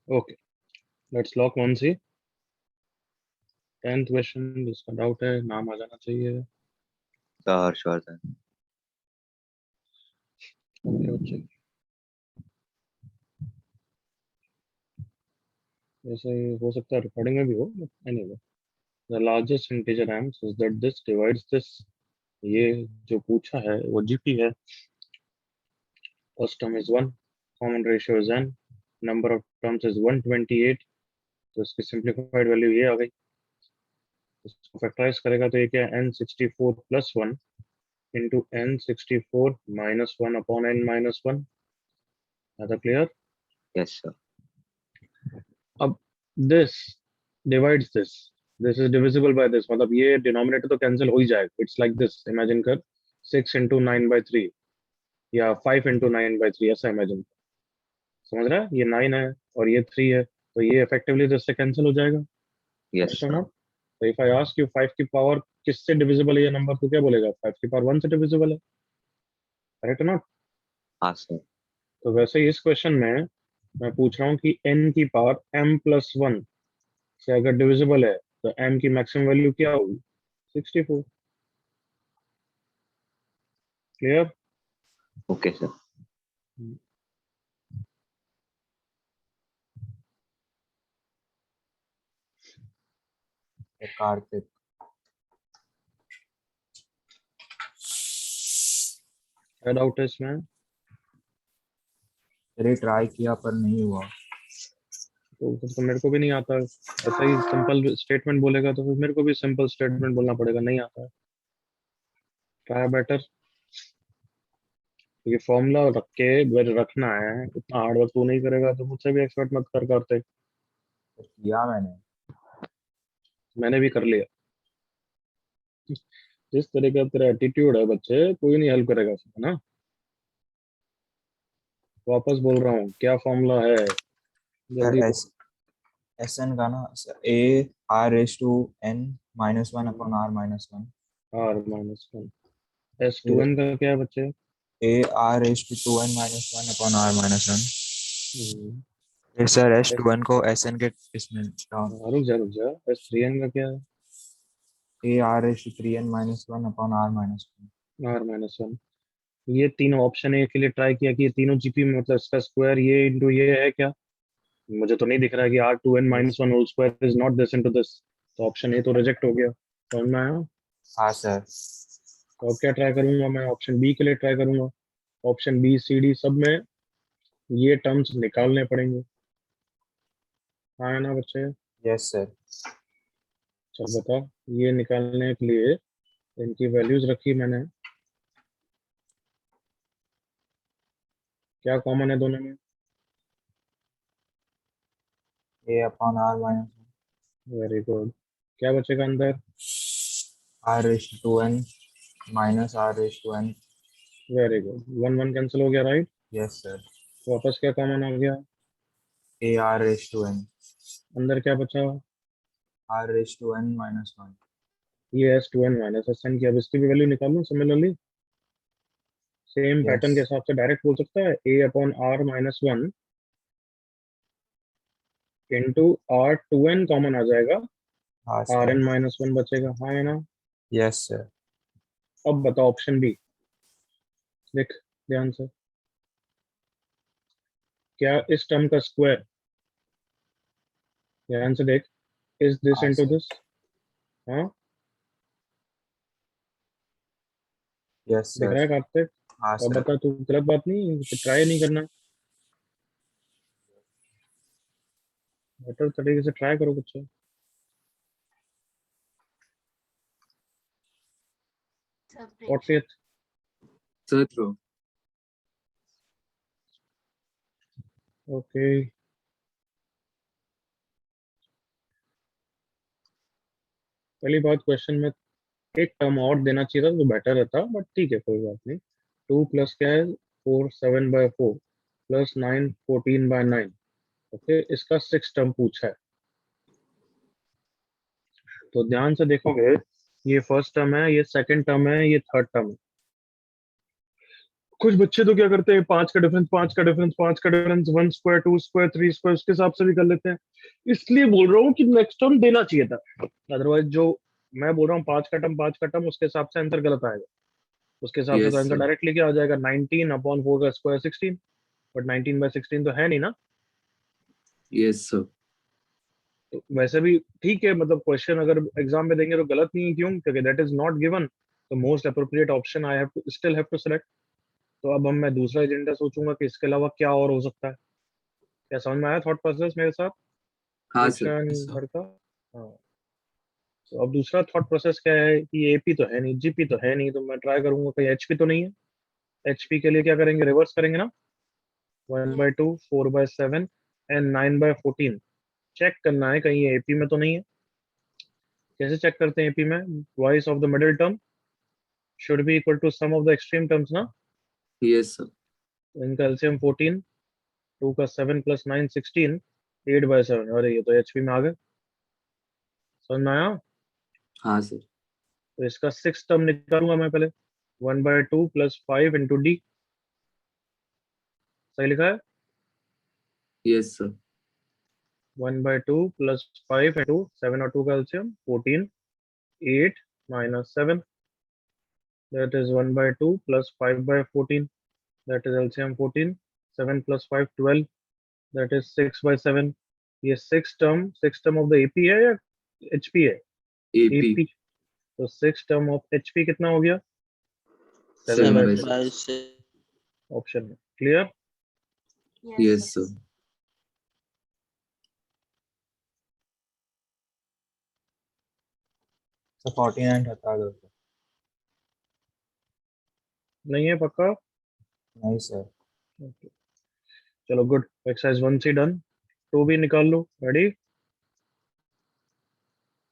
Okay, let's lock one C. 10th question, जिसका doubt है नाम आ जाना चाहिए। हर्षवर्धन। ओके बच्चे, वैसे हो सकता है रिकॉर्डिंग में भी हो, anyway. The largest integer m such that this divides this। ये जो पूछा है वो जीपी है। First term is 1, common ratio is n, number of terms is 128। तो इसकी सिंप्लीफाइड वैल्यू ये आ गई। इसको फैक्टराइज करेगा तो ये क्या है, n64 plus 1 into n64 minus 1 upon n minus 1। है क्लियर? Yes sir. अब this divides this is divisible by this, मतलब ये डिनोमिनेटर तो कैंसिल हो ही जाएगा। इट्स लाइक दिस, इमेजिन कर 6 इंटू 9/3 या 5 इंटू 9/3, ऐसा इमेजिन। समझ रहा है? ये 9 है और ये 3 है, तो ये इफेक्टिवली दिस से कैंसिल हो जाएगा। यस करेक्ट और सर। नॉट? तो इफ आई आस्क यू 5 की पावर किससे डिविजिबल है ये नंबर, तो क्या बोलेगा? 5 की पावर 1 से डिविजिबल है। करेक्ट और नॉट? हाँ सर। तो वैसे ही इस क्वेश्चन में मैं पूछ रहा हूँ कि n की पावर m+1 से अगर डिविजिबल है तो m की मैक्सिमम वैल्यू क्या होगी? 64। क्लियर? Okay sir. कार्तिक। क्या डाउट है इसमें? अरे ट्राई किया पर नहीं हुआ। तो फिर तो मेरे को भी नहीं आता। ऐसा ही सिंपल स्टेटमेंट बोलेगा तो फिर मेरे को भी सिंपल स्टेटमेंट बोलना पड़ेगा, नहीं आता है। Try better. ये फॉर्मूला रख के अगर रखना है, उतना हार्ड वर्क तू नहीं करेगा तो मुझसे भी एक्सपेक्ट मत कर करते। तो किया मैंने। मैंने भी कर लिया। जिस तरह का तेरा एटीट्यूड है बच्चे, कोई नहीं हेल्प करेगा इसमें, ना। वापस बोल रहा हूँ, क्या फॉर्मूला है? सर जल्दी बोल। एस एस एन का ना, A r⁻n−1 upon r−1। r-1। फिर S2n का क्या है बच्चे? A r⁻²n−1 upon r−1। हम्म, फिर सर S2n को SN के इसमें डाउन। रुक जा। S3n का क्या है? A r⁻³ upon r−1। r-1। ये तीनों ऑप्शन ए के लिए ट्राई किया कि ये तीनों जीपी में, मतलब इसका स्क्वायर ये इंटू ये है क्या? मुझे तो नहीं दिख रहा है कि r2n yes. -1 whole square is not this into this. तो ऑप्शन ए तो रिजेक्ट हो गया। समझ में आया? हाँ सर। तो अब क्या ट्राई करूंगा मैं? ऑप्शन बी के लिए ट्राई करूंगा। ऑप्शन बी सी डी सब में ये टर्म्स निकालने पड़ेंगे। हाँ है ना बच्चे? Yes sir. चल बता। ये निकालने के लिए इनकी वैल्यूज रखी मैंने। क्या कॉमन है दोनों में? A upon r−1। Very good. क्या बचेगा अंदर? r⁻²n minus r⁻n। Very good, 1 1 cancel हो गया, राइट? Yes sir. वापस क्या कॉमन आ गया? A r⁻n। अंदर क्या बचा? r⁻n−1। ये S2n माइनस SN की। अब इसकी भी वैल्यू निकालूं सिमिलरली, सेम यस। पैटर्न के हिसाब से डायरेक्ट बोल सकता है A/r−1 इंटू r2n कॉमन आ जाएगा, हाँ सर। Rn-1 बचेगा। हाँ है ना? Yes sir. अब बताओ ऑप्शन बी। देख ध्यान से। क्या इस टर्म का स्क्वायर, ध्यान से देख, इज दिस हाँ इंटू सर। दिस? हाँ, यस दिख सर। रहा है कार्तिक? हाँ अब सर। बता, तू गलत बात नहीं, ट्राई नहीं करना। बेटर तरीके से ट्राई करो बच्चों। What's it? Sir true. Okay. पहली बात, क्वेश्चन में एक टर्म और देना चाहिए था तो बेटर रहता, बट ठीक है, कोई बात नहीं। 2 प्लस क्या है? 4 7/4 प्लस 9 14/9। ओके, इसका 6 टर्म पूछा है। तो ध्यान से देखोगे, ये फर्स्ट टर्म है, ये सेकंड टर्म है, ये थर्ड टर्म है। कुछ बच्चे तो क्या करते हैं, 5 का डिफरेंस, 5 का डिफरेंस, 5 का डिफरेंस, 1 स्क्वायर, 2 स्क्वायर, 3 स्क्वायर, उसके हिसाब से भी कर लेते हैं। इसलिए बोल रहा हूँ कि नेक्स्ट टर्म देना चाहिए था। अदरवाइज जो मैं बोल रहा हूँ 5 का टर्म, 5 का टर्म, उसके हिसाब से आंसर गलत आएगा। उसके हिसाब से तो यस आंसर सर। डायरेक्टली क्या आ जाएगा, 19/4 का स्क्वायर 16। बट 19/16 तो है नहीं ना। Yes sir. तो वैसे भी ठीक है, मतलब क्वेश्चन अगर एग्जाम में देंगे तो गलत नहीं है, क्यों? क्योंकि that is not given. The most appropriate option I have to still have to select. तो अब हम मैं दूसरा एजेंडा सोचूंगा कि इसके अलावा क्या और हो सकता है। क्या समझ में आया थॉट प्रोसेस मेरे साथ? हाँ सर। दीक्षा यस सर। भर का। हाँ। तो अब दूसरा थॉट प्रोसेस क्या है कि एपी तो है नहीं, जीपी तो है नहीं, तो मैं ट्राई करूंगा कहीं एचपी तो नहीं है। एचपी के लिए क्या करेंगे, रिवर्स करेंगे ना। 1/2, 4/7 एंड 9/14। चेक करना है कहीं ये एपी में तो नहीं है। कैसे चेक करते हैं एपी में? Twice of the middle term should be equal to sum of the extreme terms ना। Yes sir. तो इनका एलसीएम 14, 2 का 7 + 9 16, 8/7। अरे ये तो एचपी में आ गए। समझ में आया? हाँ सर। तो इसका 6 टर्म निकालूंगा मैं पहले। 1/2 + 5 इंटू डी। सही लिखा है? Yes sir. 1/2 + 5 इंटू 7 और 2 का LCM 14, 8 - 7, that is 1/2 + 5/14, that is LCM 14, 7 + 5 12, that is 6/7। ये six term of the AP है या एचपी है? एपी। एपी। तो 6 टर्म ऑफ एचपी कितना हो गया? 7 7 बाय 7/6। by 6। 6. ऑप्शन में क्लियर? Yes sir. So 49 हटा दो तो। नहीं है पक्का? नहीं सर। Okay. चलो गुड, एक्सरसाइज 1 से डन। 2 भी निकाल लो। रेडी?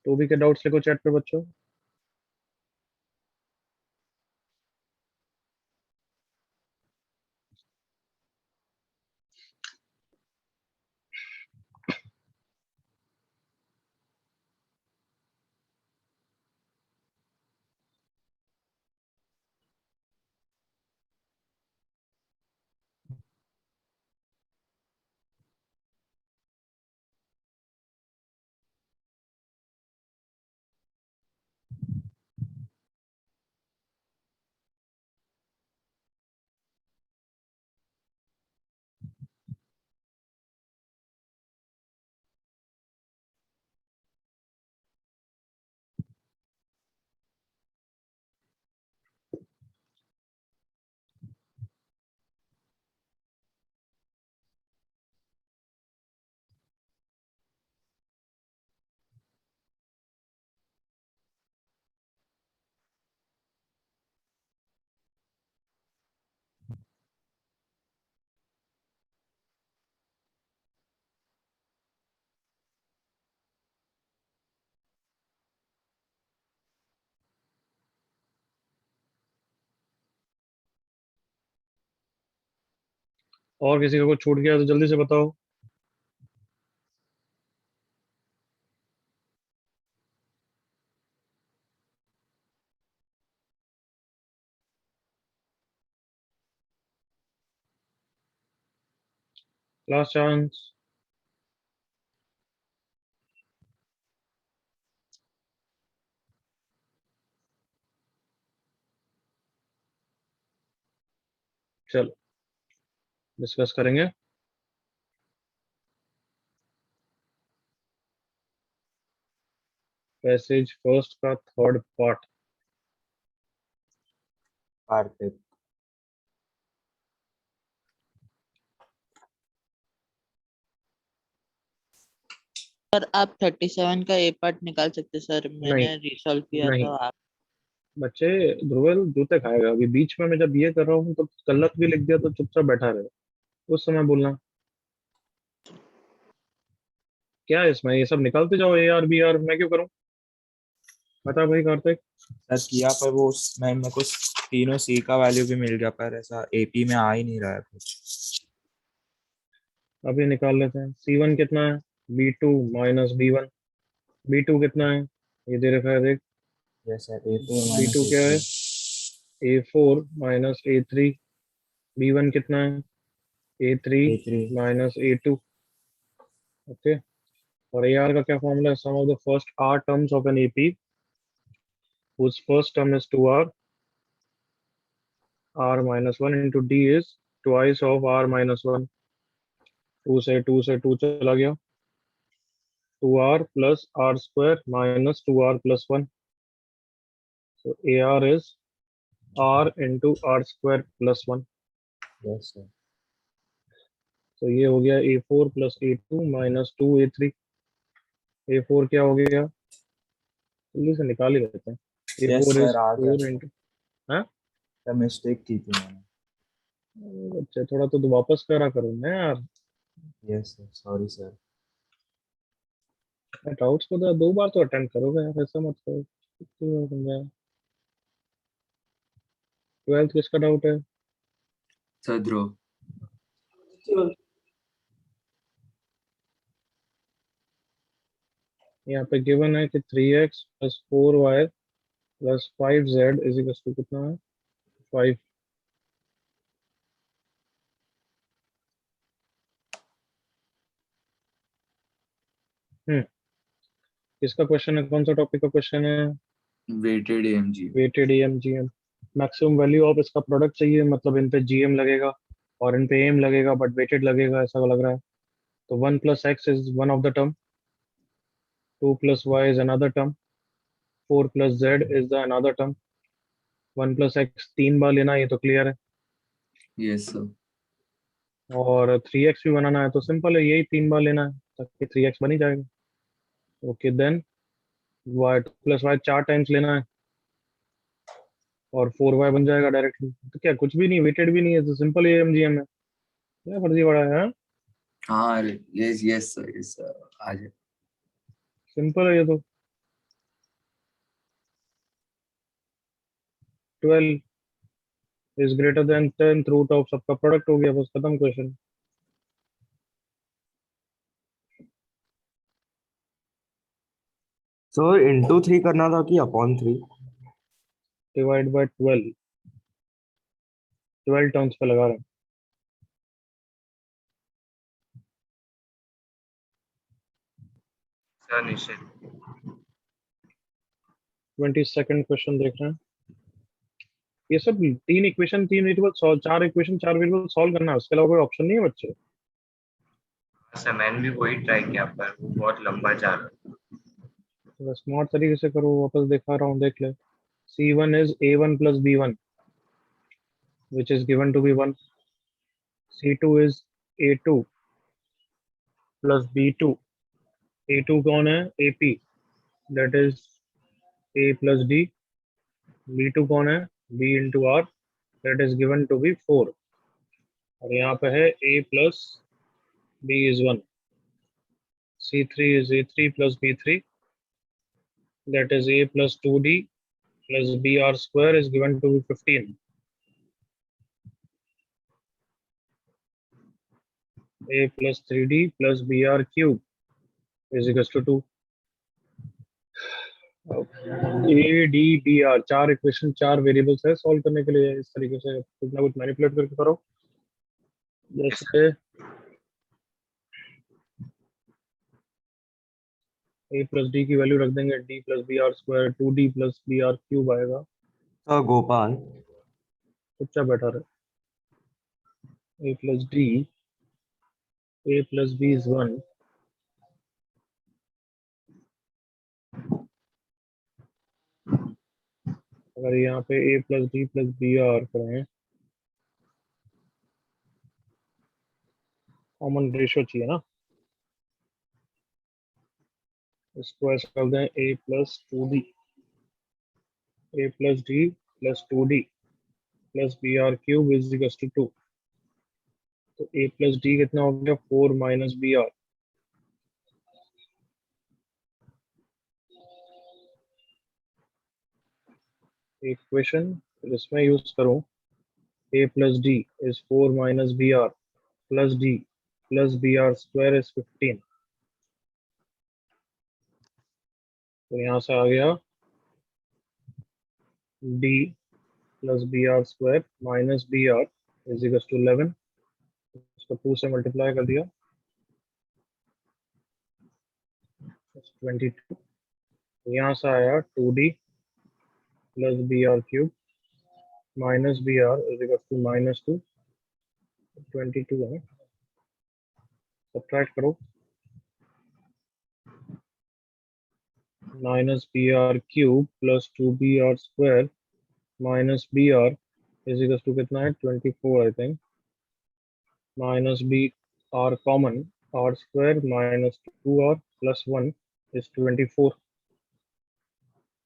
2 भी के डाउट्स लिखो चैट पे बच्चों। और किसी का कुछ छूट गया तो जल्दी से बताओ। Last chance. चलो डिस्कस करेंगे। पैसेज फर्स्ट का थर्ड पार्ट। कार्तिक। सर आप 37 का ए पार्ट निकाल सकते सर, नहीं, मैंने रिसॉल्व किया नहीं तो आप। बच्चे, ध्रुवल जूते खाएगा। अभी बीच में मैं जब ये कर रहा हूँ तो गलत भी लिख दिया तो चुपचाप बैठा रहे। उस समय बोलना। क्या है इसमें, ये सब निकालते जाओ, ए आर बी आर, मैं क्यों करूँ? बता भाई कार्तिक। सर किया पर वो मैं मेरे को तीनों सी का वैल्यू भी मिल गया पर ऐसा एपी में आ ही नहीं रहा है कुछ। अभी निकाल लेते हैं। C1 कितना है? B2 - B1। B2 कितना है? ये दे रखा है देख। जैसे A4 B2 - क्या है? A3। A4 - A3। B1 कितना है? A3 A3 minus A2। Okay, और AR का क्या फॉर्मूला है? Sum of the first R terms of an AP whose first term is 2R, R minus 1 into D is twice of R minus 1। 2 से 2 चला गया, 2R plus R square minus 2R plus 1। So AR is R into R square plus 1। yes sir तो ये हो गया A4 plus A2 minus 2A3। A4 क्या हो गया? जल्दी से निकाल ही लेते हैं। yes A4 sir is आ गया 4 sir into, हाँ सर मिस्टेक की थी मैंने अच्छा, थोड़ा तो वापस करा करो ना यार। yes sir sorry sir doubts को तो 2 बार तो अटेम्प्ट करोगे यार, ऐसा मत करो। 12th किसका डाउट है? सर ध्रुव। यहाँ पे गिवन है कि 3x plus 4y plus 5z is equal to कितना है? 5। किसका क्वेश्चन है? कौन सा टॉपिक का क्वेश्चन है? Weighted AMG। Weighted M G M. Maximum value of इसका प्रोडक्ट चाहिए, मतलब इन पे जीएम लगेगा और इन पे एम लगेगा, बट वेटेड लगेगा ऐसा लग रहा है। तो 1 plus X is one of the term, 2 plus Y is another term, 4 plus Z is the another term. 1 plus X 3 बार लेना, ये तो क्लियर है। Yes sir. और 3x भी बनाना है तो सिंपल है, यही 3 बार लेना है ताकि 3x बन ही जाएगा। Okay then Y, 2 plus Y 4 times लेना है और 4y बन जाएगा डायरेक्टली। तो क्या कुछ भी नहीं, वेटेड भी नहीं है, तो सिंपल एम जी एम है। क्या फर्जी पड़ा है? हाँ यस यस सर आ जाए। सिंपल है ये तो। 12 is greater than 10th root of, सबका प्रोडक्ट हो गया, बस खत्म क्वेश्चन। सर इंटू 3 करना था कि अपॉन 3 डिवाइड बाय 12 टर्म्स पे लगा रहे हैं। सर निश्चित 22nd क्वेश्चन देख रहे हैं। ये सब 3 equation 3 variable solve, 4 equation 4 variable solve करना है, उसके अलावा कोई ऑप्शन नहीं है बच्चे। सर मैंने भी वही ट्राई किया पर वो बहुत लंबा जा रहा है। तो स्मार्ट तरीके से करो, वापस दिखा रहा हूँ, देख ले। C1 is A1 plus B1 which is given to be 1। C2 is A2 plus B2। A2 कौन है? AP, that is A plus D। B2 कौन है? B into R, that is given to be 4। और यहाँ पे है A plus B is 1। C3 is A3 plus B3, that is A plus 2D plus BR square is given to be 15। A plus 3D plus BR cube is equals to 2। A D B R 4 equation 4 variables है solve करने के लिए। इस तरीके से कुछ ना कुछ मैनिपुलेट करके करो। जैसे ए प्लस डी की वैल्यू रख देंगे, d plus B are square 2D plus B are cube आएगा। सर गोपाल बच्चा बैठा रहे। A plus d, a plus b is 1, अगर यहाँ पे a plus D plus B r करें, कॉमन रेशियो चाहिए ना, इसको ऐसे कर दें a plus 2D, a plus D plus 2D plus B are cube is equal to 2। तो ए प्लस डी कितना हो गया? 4 माइनस बी आर। इक्वेशन इसमें यूज करूं, a plus d is 4 minus br plus d plus br square is 15। तो यहाँ से आ गया d plus br square minus br is equal to 11, इसको 2 से मल्टीप्लाई कर दिया 22, यहाँ से आया 2d plus B are cube minus B R is equal to -2, 22 है, सब्ट्रैक्ट करो, minus B are cube plus 2br square minus B R is equal to कितना है 24 I think, minus B R common, R square minus 2r plus 1 is 24,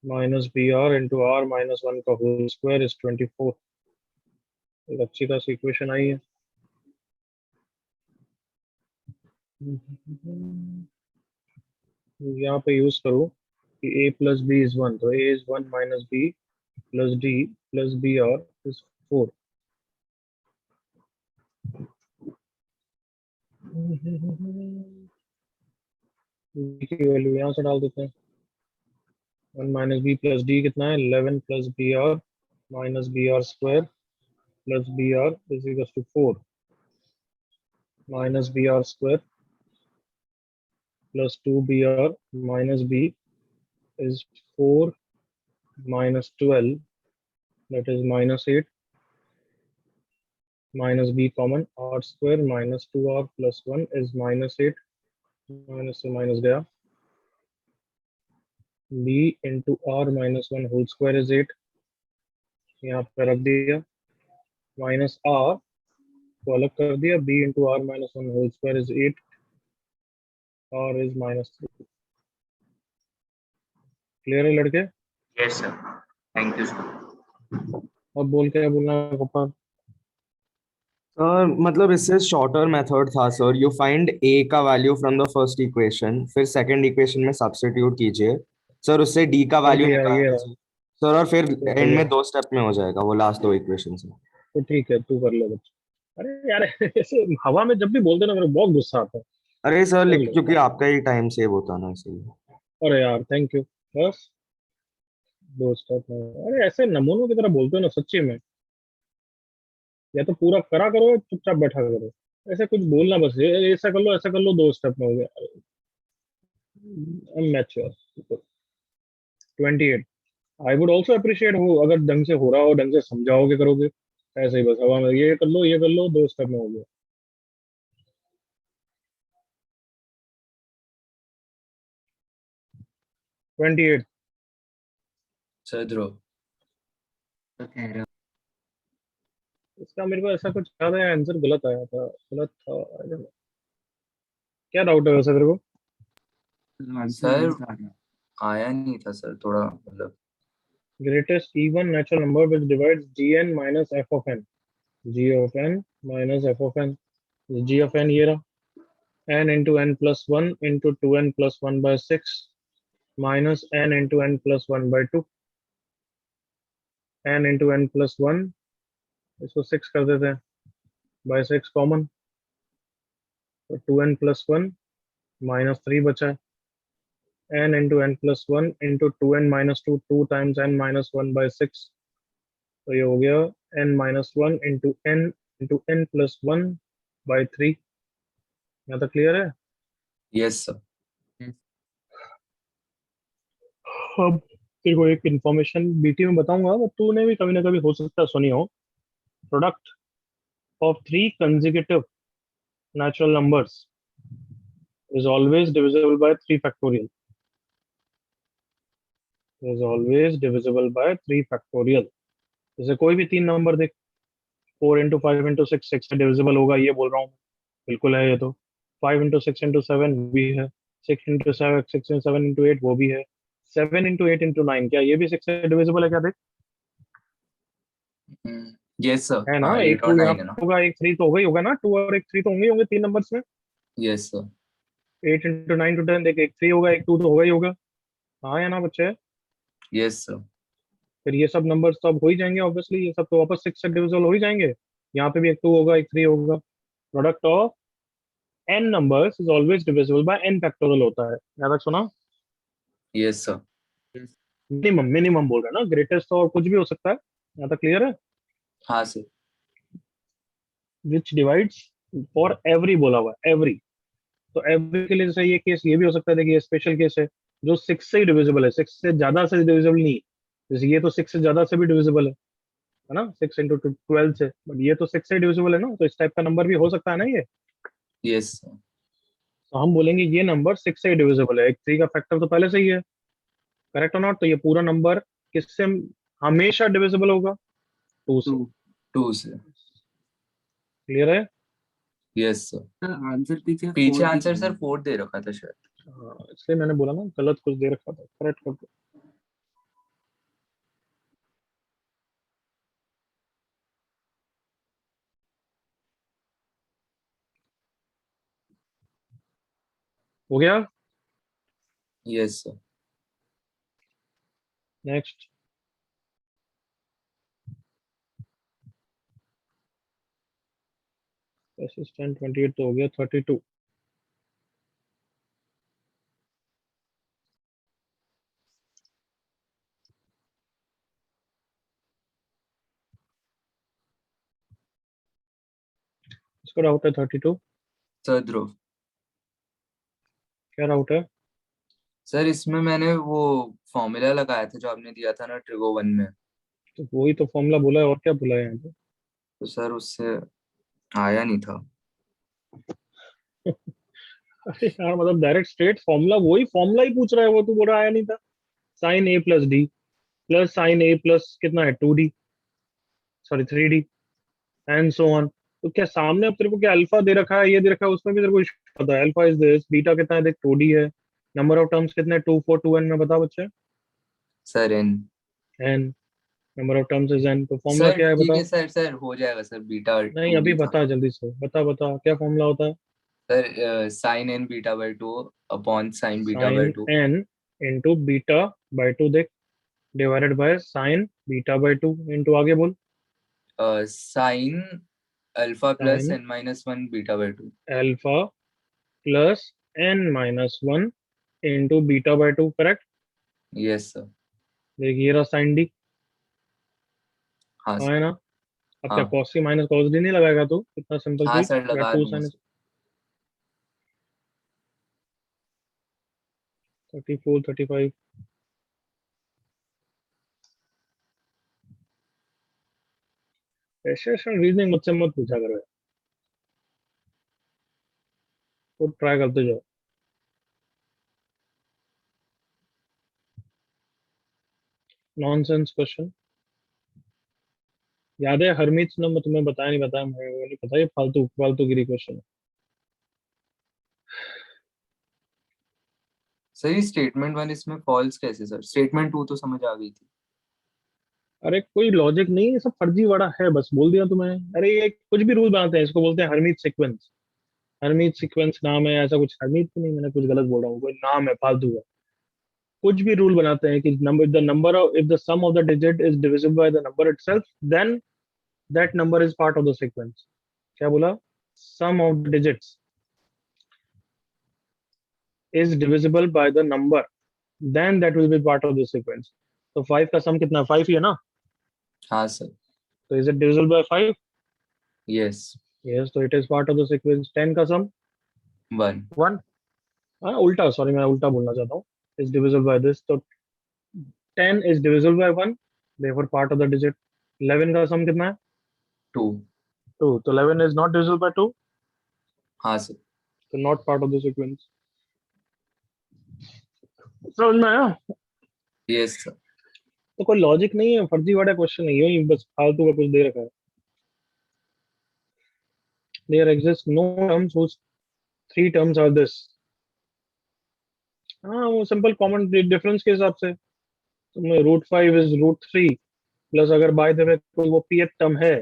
minus B R into R minus 1 का whole square is 24। एक अच्छी खासी equation आई है। यहाँ पे use करो कि a प्लस बी इज 1, तो a is 1 minus B plus D plus B R is 4। की वैल्यू यहाँ से डाल देते हैं, 1 माइनस बी प्लस डी कितना है 11 plus B R minus B are square plus B R is equal to 4, minus B are square plus 2br minus b is 4 minus 12, that is -8, minus b common, r square minus 2r plus 1 is -8, minus से minus गया, b into r minus 1 whole square is 8, यहाँ पर रख दिया, minus r को अलग कर दिया, b into r minus 1 whole square is 8, r is -3। Clear है लड़के? Yes sir, thank you sir. अब बोल क्या बोलना है गोपाल? सर मतलब इससे शॉर्टर मेथड था सर, यू फाइंड ए का value from the first equation, फिर सेकंड इक्वेशन में सब्स्टिट्यूट कीजिए सर, उससे डी का कर वैल्यू दिया निकाल ये दीजिए सर, और फिर तो एंड में 2 स्टेप में हो जाएगा वो लास्ट 2 इक्वेशन से। तो ठीक है, तू कर ले बच्चा। अरे यार ऐसे हवा में जब भी बोलते ना मेरे को बहुत गुस्सा आता है। अरे सर कर ले। क्योंकि आपका ही टाइम सेव होता ना इसलिए। अरे यार थैंक यू, बस दोस्त अरे ऐसे नमूनों की तरह बोलते हो ना सच्ची में, या तो पूरा करा करो या चुपचाप बैठा करो, ऐसे कुछ बोलना बस ऐसा कर लो ऐसा कर लो, 2 स्टेप में हो गया। Mature 28। I would also appreciate हो अगर ढंग से हो रहा हो, ढंग से समझाओगे करोगे, ऐसे ही बस हवा में ये कर लो ये कर लो, 2 स्टेप में हो गया। ट्वेंटी एट सर ध्रुव, इसका मेरे को ऐसा कुछ याद है, आंसर गलत आया था, गलत था, I don't know। क्या डाउट है वैसे तेरे को? सर आया नहीं था सर, थोड़ा मतलब greatest even natural number which divides gn minus f of n, g of n minus f of n, g of n ये रहा, n into n plus 1 into 2n plus 1 by 6 minus n into n plus 1 by 2, n into n plus 1, इसको 6 कर देते हैं, by 6 common, तो 2n plus 1 minus 3 बचा है, n into n plus 1 into 2n minus 2, 2 times n minus 1 by 6, तो ये हो गया n minus 1 into n plus 1 by 3। यहाँ तक क्लियर है? Yes sir. अब तेरे को एक इन्फॉर्मेशन बीटी में बताऊंगा, वो तूने भी कभी ना कभी हो सकता है सुनी हो। Product of 3 consecutive natural numbers is always divisible by 3 factorial, is always divisible by 3 factorial। जैसे कोई भी 3 नंबर देख, 4 into 5 into 6, 6 से डिविजिबल होगा, ये बोल रहा हूँ, बिल्कुल है ये तो। 5 into 6 into 7 भी है, 6 into 7 6 into 7 into 8 वो भी है, 7 into 8 into 9 क्या ये भी 6 से डिविजिबल है क्या? देख यस सर, है ना, हाँ, एक 8 और 2 यहाँ 9 है ना। होगा, एक 3 तो होगा ही होगा ना, 2 और एक 3 तो होंगे ही होंगे 3 नंबर्स में। Yes sir. 8 into 9 to 10 देख, एक 3 होगा एक 2 तो होगा ही होगा, हाँ या ना बच्चे? Yes sir. फिर ये सब नंबर्स तो अब हो ही जाएंगे ऑब्वियसली, ये सब तो वापस 6 से डिविजिबल हो ही जाएंगे। यहाँ पे भी एक 2 होगा एक 3 होगा। Product of n numbers is always divisible by n factorial होता है, याद तक सुना? Yes sir. मिनिमम मिनिमम बोल रहा है ना, ग्रेटेस्ट और कुछ भी हो सकता है। यहाँ तक क्लियर है? हाँ sir. Which divides for every बोला हुआ है, एवरी। तो एवरी के लिए जैसे ये केस ये भी हो सकता है, देखिए स्पेशल केस है जो 6 से ही डिविजिबल है, 6 से ज्यादा से डिविजिबल नहीं। जैसे ये तो 6 से ज्यादा से भी डिविजिबल है ना, 6 इंटू 12 से, बट ये तो 6 से डिविजिबल है ना, तो इस टाइप का नंबर भी हो सकता है ना ये। Yes, sir. तो हम बोलेंगे ये नंबर 6 से डिविजिबल है, एक 3 का फैक्टर तो पहले से ही है, करेक्ट और नॉट। तो ये पूरा नंबर किससे हमेशा डिविजिबल होगा, 2 से। 2 से। क्लियर है? Yes, sir. आंसर पीछे आंसर सर 4 दे रखा था शायद। हाँ, इसलिए मैंने बोला ना गलत कुछ दे रखा था, करेक्ट कर दो। हो गया। Yes, sir. नेक्स्ट, असिस्टेंट 28 तो हो गया, 32। इसका डाउट है 32, सर ध्रुव क्या डाउट है? सर, इसमें मैंने वो फॉर्मूला लगाया था जो आपने दिया था ना ट्रिगो 1 में, तो वही तो फॉर्मूला बोला है, और क्या बोला है यहाँ पे? तो सर उससे आया नहीं था। अरे यार, मतलब डायरेक्ट स्ट्रेट फॉर्मूला, वही फॉर्मूला ही पूछ रहा है वो, तो बोल रहा आया नहीं था। साइन ए प्लस डी प्लस साइन ए प्लस कितना है, 2d, sorry 3d, and so on. तो क्या सामने अब तेरे को क्या अल्फा दे रखा है, ये दे रखा है, उसमें भी तेरे को issue पता है, अल्फा इज दिस, बीटा कितना है देख, 2d है, नंबर ऑफ टर्म्स कितने, 2 4 2 n में बता बच्चे। Sir N. n, number of terms is n, तो फॉर्मूला सर क्या है ठीक बता। है सर, सर हो जाएगा सर, बीटा नहीं 2 अभी डी था बता, जल्दी से बता, बता क्या फॉर्मूला होता है। Sir. Sine N beta by 2 upon sine beta sine by 2। n into beta by 2 देख, divided by sine beta by 2 into आगे बोल, sine alpha plus sine N minus 1 beta by 2। Alpha plus n minus 1 into beta by 2, correct. Yes sir. देख ये रहा sign D, हाँ हाँ है sir. ना। अब क्या हाँ कॉस सी माइनस कॉस डी नहीं लगाएगा तू, इतना सिंपल हाँ चीज, सर, या लगा 2 दूंगा साइन सर। 34 35। ऐसे ऐसे रीजनिंग मुझसे मत पूछा करो यार, खुद ट्राई करते जाओ। नॉनसेंस क्वेश्चन याद है, हरमीत ने मैं तुम्हें बताया नहीं, बताया मुझे नहीं पता, ये फालतू फालतू गिरी क्वेश्चन। सर ये स्टेटमेंट 1 इसमें फॉल्स कैसे सर? स्टेटमेंट 2 तो समझ आ गई थी। अरे कोई लॉजिक नहीं, ये सब फर्जी वाड़ा है, बस बोल दिया तुम्हें। अरे ये कुछ भी रूल बनाते हैं, इसको बोलते हैं हरमीत सीक्वेंस। हरमीत सीक्वेंस नाम है, ऐसा कुछ हरमीत तो नहीं, मैंने कुछ गलत बोल रहा हूँ, कोई नाम है फालतू का। कुछ भी रूल बनाते हैं कि number of if the sum of the digit is divisible by the number itself, then that number is part of the sequence. क्या बोला? Sum of the digits is divisible by the number, then that will be part of the sequence. तो 5 का सम कितना है, 5 ही है ना, हाँ sir. तो is it divisible by 5? Yes. Yes, तो it is part of the sequence. 10 का सम 1। 1, हाँ उल्टा, सॉरी मैं उल्टा बोलना चाहता हूँ, इज डिविजिबल बाय दिस, तो 10 is divisible by 1, therefore part of the digit। 11 का सम कितना है, 2। 2, तो 11 is not divisible by 2, हाँ सर। तो not part of the sequence। समझ में आया? Yes sir. तो कोई लॉजिक नहीं है, फर्जी वाला क्वेश्चन नहीं है, ये बस फालतू का कुछ दे रखा है। There exist no terms whose 3 terms are this। हाँ वो सिंपल कॉमन डिफरेंस के हिसाब से, तुम्हें √5 इज √3 प्लस, अगर बाय द वे कोई वो pth टर्म है,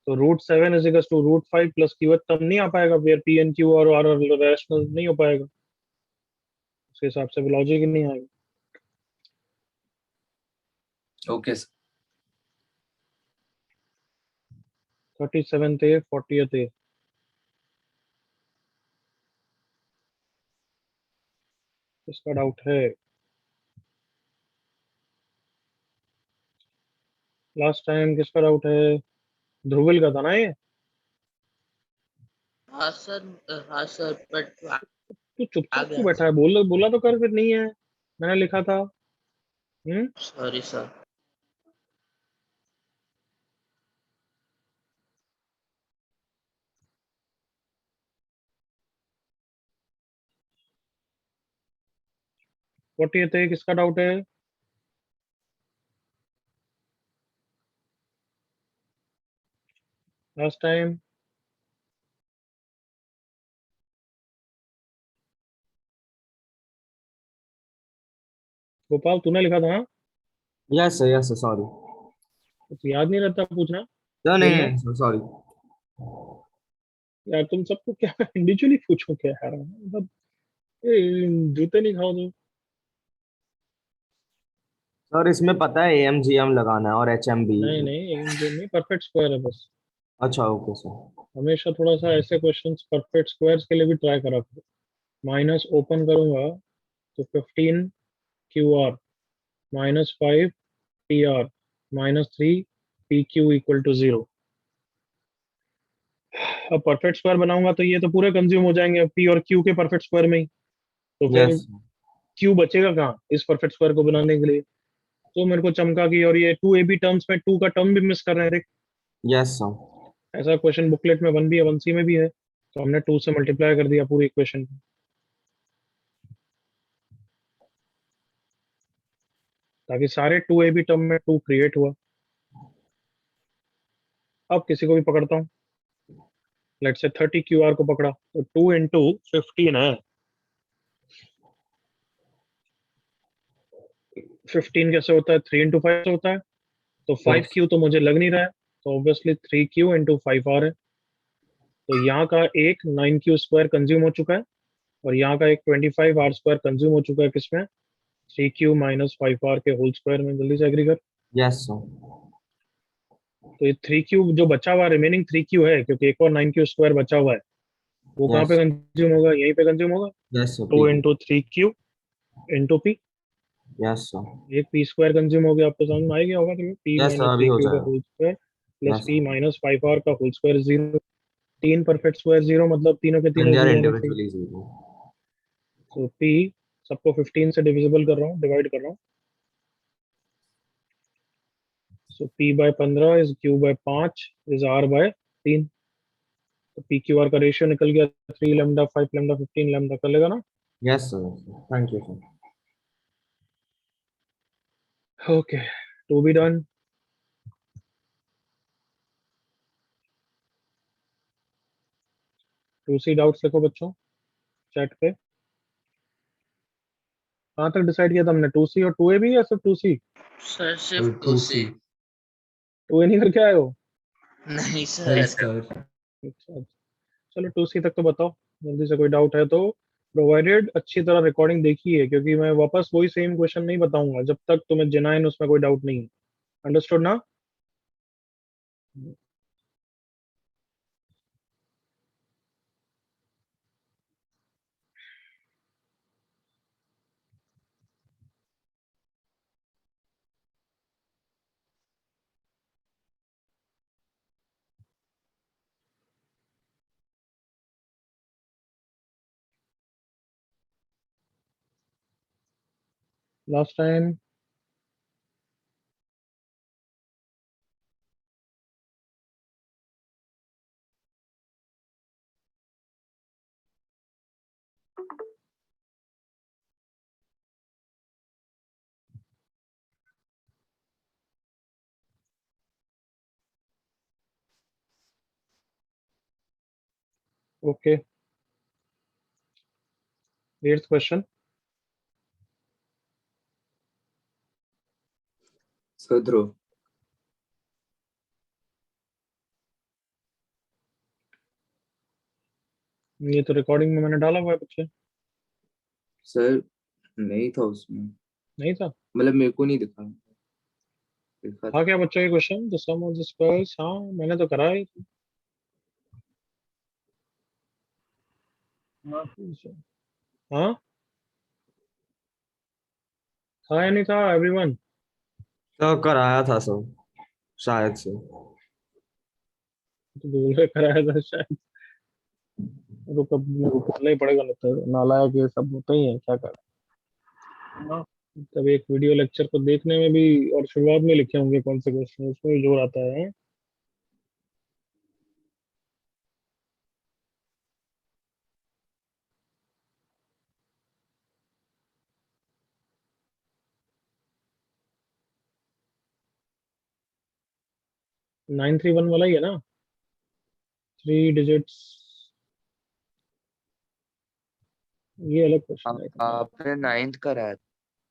तो √7 is equal to √5 plus qth term नहीं आ पाएगा, वेयर p and q और r रैशनल नहीं हो पाएगा, उसके हिसाब से लॉजिक ही नहीं आएगा। Okay sir. 37th A 40th A, इसका डाउट है। लास्ट टाइम किसका डाउट है, ध्रुविल का था ना ये। हाँ सर बट आ तू चुपचाप गया क्यों बैठा है? बोला तो कर, फिर नहीं है मैंने लिखा था। Sorry sir. व्हाट ये थे, किसका डाउट है? लास्ट टाइम गोपाल तूने लिखा था, हाँ? यस सर सॉरी तो याद नहीं रहता पूछना, सर, बोलना। नहीं सॉरी। यार तुम सबको क्या इंडिविजुअली पूछो क्या यार, मतलब जूते नहीं खाओ तुम। सर इसमें पता है AMGM लगाना है और HMB। नहीं नहीं, जो नहीं, परफेक्ट स्क्वायर है बस। अच्छा ओके सर। हमेशा थोड़ा सा ऐसे क्वेश्चंस परफेक्ट स्क्वायर्स के लिए भी ट्राई करा करो। माइनस ओपन करूंगा तो 15 QR -5 PR -3 PQ equal to 0। अब परफेक्ट स्क्वायर बनाऊंगा तो ये तो पूरे कंज्यूम हो जाएंगे P और Q के परफेक्ट स्क्वायर में ही। तो फिर यस Q बचेगा कहाँ इस परफेक्ट स्क्वायर को बनाने के लिए? तो मेरे को चमका की, और ये 2AB टर्म्स में 2 का टर्म भी मिस कर रहे हैं देख। Yes sir. ऐसा क्वेश्चन बुकलेट में 1B या 1C में भी है, तो हमने 2 से मल्टीप्लाई कर दिया पूरी इक्वेशन को, ताकि सारे 2AB टर्म में 2 क्रिएट हुआ। अब किसी को भी पकड़ता हूँ, लेट से 30 QR को पकड़ा तो 2 × 15 है। 15 कैसे होता है? 3 × 5 से होता है। तो 5Q तो मुझे लग नहीं रहा है, तो ऑब्वियसली 3Q × 5R है। तो यहाँ का एक 9Q² कंज्यूम हो चुका है, और यहाँ का एक 25R² कंज्यूम हो चुका है किसमें? 3Q -5R के होल स्क्वायर में। जल्दी से एग्री कर। Yes sir. तो ये 3Q जो बचा हुआ, रिमेनिंग 3Q है, क्योंकि एक और 9Q² बचा हुआ है, वो कहाँ पे यस कंज्यूम होगा? यहीं पे कंज्यूम होगा। Yes sir. 2 × 3Q × P। Yes sir. एक P² कंज्यूम हो गया, आपको समझ में आ गया होगा तुम्हें? P यस सर अभी हो -3Q का जाएगा। Whole square plus yes P -5R का होल स्क्वायर 0। 3 परफेक्ट स्क्वायर 0 मतलब तीनों के एंड तीनों दे आर 0 होने चाहिए। Individually zero. तो P सबको 15 से डिविजिबल कर रहा हूँ, डिवाइड कर रहा हूँ। सो P/15 is Q/5 is R/3। तो PQR का रेशियो निकल गया 3 लैम्डा 5 लैम्डा 15 लैम्डा, कर लेगा ना? Yes sir. Thank you sir. Okay, to be done. To see doubts लिखो बच्चों चैट पे। कहाँ तक डिसाइड किया था हमने? 2C और 2A भी, या सिर्फ 2C? सर सिर्फ 2C। 2A नहीं करके आए हो? नहीं नहीं सर। सर। अच्छा, चलो 2C तक तो बताओ जल्दी से, कोई डाउट है तो। प्रोवाइडेड अच्छी तरह रिकॉर्डिंग देखी है, क्योंकि मैं वापस वही सेम क्वेश्चन नहीं बताऊंगा जब तक तुम्हें जेन्युइन उसमें कोई डाउट नहीं है। अंडरस्टूड ना? Last time okay, 8th question. Sir Dhruv. ये तो रिकॉर्डिंग में मैंने डाला हुआ है बच्चे। सर नहीं था उसमें, नहीं था? मतलब मेरे को नहीं दिखा, दिखा था था। क्या बच्चों के question? The sum of the squares, हाँ मैंने तो करा है। हाँ, था या नहीं था एवरीवन? तो कराया था सर शायद से। तो बोल रहे कराया था शायद। रुक, अब मेरे को खोलना ही पड़ेगा, नहीं तो नालायक ये सब होते ही है, क्या करें ना। तब एक वीडियो लेक्चर को देखने में भी और शुरुआत में लिखे होंगे कौन से क्वेश्चन, उसमें भी जोर आता है। 931 वाला ही है ना, 3 डिजिट्स, ये अलग क्वेश्चन है। आपने 9th कराया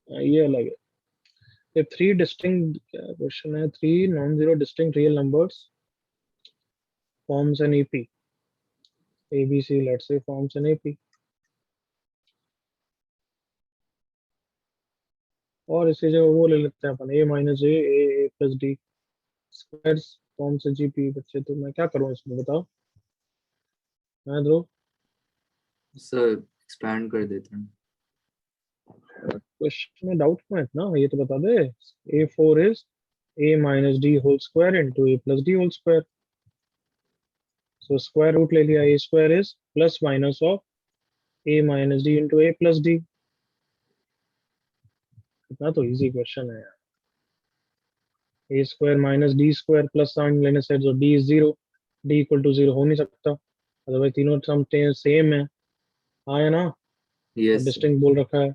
ये अलग है। ये 3 डिस्टिंक्ट क्वेश्चन है, 3 non-zero distinct real numbers forms an EP. ABC, let's say, forms an AP. और इसी जगह वो ले लेते हैं अपन, A minus A plus D squares forms a GP। बच्चे तो मैं क्या करूं इसमें, बताओ। मैं ध्रुव, सर, एक्सपैंड कर देते हैं। क्वेश्चन में डाउट क्यों है इतना, ये तो बता दे। A4 is A minus D whole square into A plus D whole square. So square root ले लिया, A square is plus minus of A minus D into A plus D। इतना तो इजी क्वेश्चन है यार। A square minus D square plus sine लेने से जो D is 0, D equal to 0 हो नहीं सकता, अदरवाइज तीनों टर्म सेम है। हाँ या ना, यस सर। डिस्टिंक्ट बोल रखा है।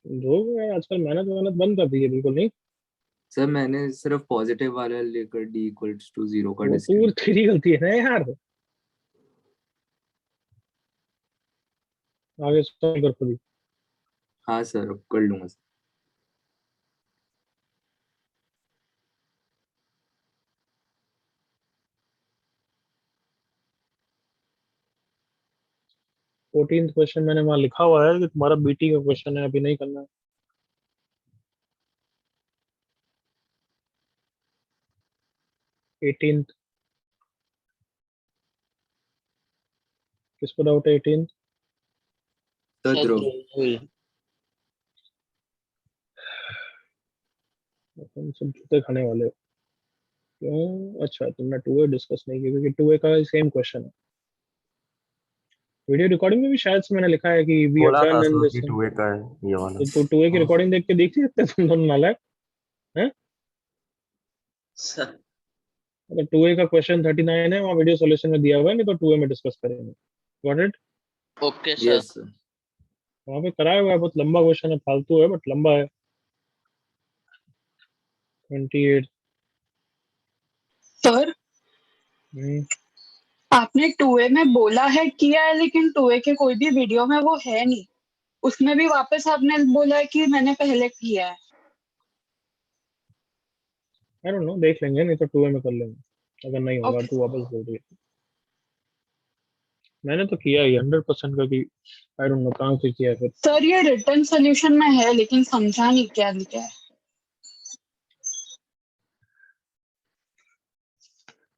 जो आजकल मेहनत मेहनत बंद कर दी है बिल्कुल नहीं। सर मैंने सिर्फ पॉजिटिव वाला लेकर D इक्वल्स टू 0 का वो डिस्टेंस। तेरी गलती है ना यार, आगे सॉल्व कर खुद ही। हाँ सर, अब कर लूंगा सर। फोर्टीन क्वेश्चन मैंने वहां लिखा हुआ है कि तुम्हारा बीटी का क्वेश्चन है, अभी नहीं करना है। 18 किसको डाउट है? 18 सर सर ध्रुव। ध्रुव। तुम सब जूते खाने वाले हो। क्यों? अच्छा, तुमने 2A डिस्कस नहीं किया क्योंकि 2A का सेम क्वेश्चन है। वीडियो रिकॉर्डिंग में भी शायद से मैंने लिखा है कि वी हैव बोला था डन इन सर दिस। कि 2A का है ये वाला। तो 2A की रिकॉर्डिंग देख के देख नहीं सकते तुम दोनों नालायक हैं? सर अगर 2A का क्वेश्चन 39 है वहाँ वीडियो सॉल्यूशन में दिया हुआ है, नहीं तो 2A में डिस्कस करेंगे। Got it? Okay sir. Yes sir. वहाँ पे कराया हुआ है, बहुत लंबा क्वेश्चन है, फालतू है बट लंबा है। 28। सर आपने 2A में बोला है किया है, लेकिन 2A के कोई भी वीडियो में वो है नहीं। उसमें भी वापस आपने बोला है कि मैंने पहले किया है। आई डोंट नो, देख लेंगे, नहीं तो 2A में कर लेंगे अगर नहीं होगा ओके तो वापस बोल दिए। मैंने तो किया ही 100% का कि आई डोंट नो कहाँ से किया है फिर। सर, ये रिटर्न सोल्यूशन में है लेकिन समझा नहीं क्या लिखा है।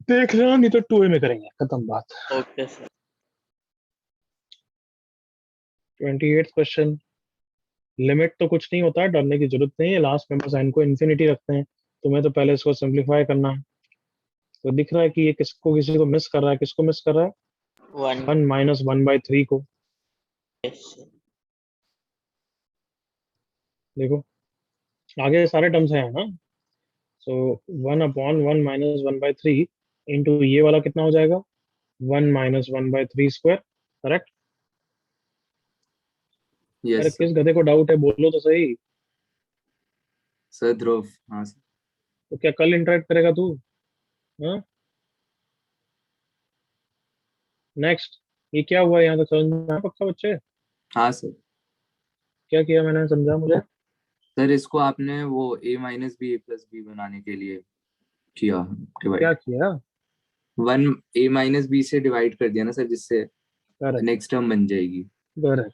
देख लेना, नहीं तो 2A में करेंगे, खत्म बात। Okay sir. 28 क्वेश्चन। लिमिट तो कुछ नहीं होता है, डरने की जरूरत नहीं है, लास्ट में बस n को इन्फिनिटी रखते हैं। तुम्हें तो पहले इसको सिंप्लीफाई करना है। तो दिख रहा है कि ये किसको किसी को मिस कर रहा है, किसको मिस कर रहा है? 1। 1 माइनस 1/3 को। Yes sir. देखो आगे सारे टर्म्स हैं ना, सो 1/1 माइनस 1/3 इंटू ये वाला कितना हो जाएगा? 1 माइनस 1/3 स्क्वायर। करेक्ट? अरे यस सर। किस गधे को डाउट है, बोलो तो सही। सर ध्रुव। हाँ सर। तो क्या कल इंटरेक्ट करेगा तू? हाँ, नेक्स्ट। ये क्या हुआ यहाँ तक समझ में आया पक्का बच्चे? हाँ सर। क्या किया मैंने, समझा मुझे? सर इसको आपने वो A minus B A plus B बनाने के लिए किया क्या डिवाइड। किया? 1 A माइनस बी से डिवाइड कर दिया ना सर, जिससे करेक्ट। नेक्स्ट टर्म बन जाएगी। करेक्ट।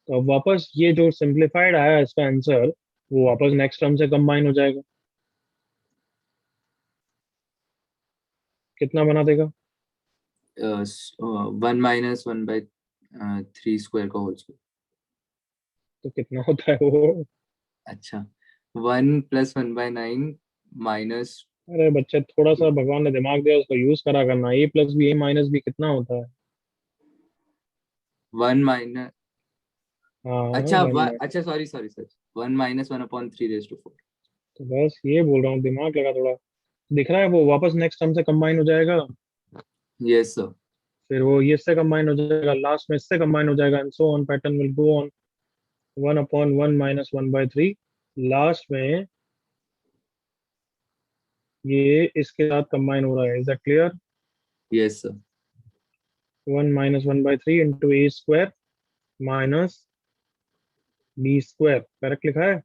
तो अब वापस ये जो सिंप्लीफाइड आया इसका आंसर, वो वापस नेक्स्ट टर्म से कंबाइन हो जाएगा। कितना बना देगा? 1 माइनस 1/3 स्क्वायर का होल स्क्वायर। तो कितना होता है वो? अच्छा, 1 + 1/9 माइनस अरे बच्चे, थोड़ा सा भगवान ने दिमाग दिया, उसको यूज करा करना। ए प्लस बी, ए माइनस बी कितना होता है? 1 माइनस, हाँ, अच्छा वन माइनस। अच्छा सॉरी सॉरी सॉरी, 1 - 1/3 तो बस ये बोल रहा हूँ, दिमाग लगा थोड़ा। दिख रहा है वो वापस नेक्स्ट टर्म से कंबाइन हो जाएगा, यस सर। फिर वो ये इससे कंबाइन हो जाएगा, लास्ट में इससे कंबाइन हो जाएगा, and so on pattern will go on. 1/1 - 1/3 last में ये इसके साथ कंबाइन हो रहा है। Is that clear? Yes sir. 1 - 1/3 into a square minus b square, correct लिखा है?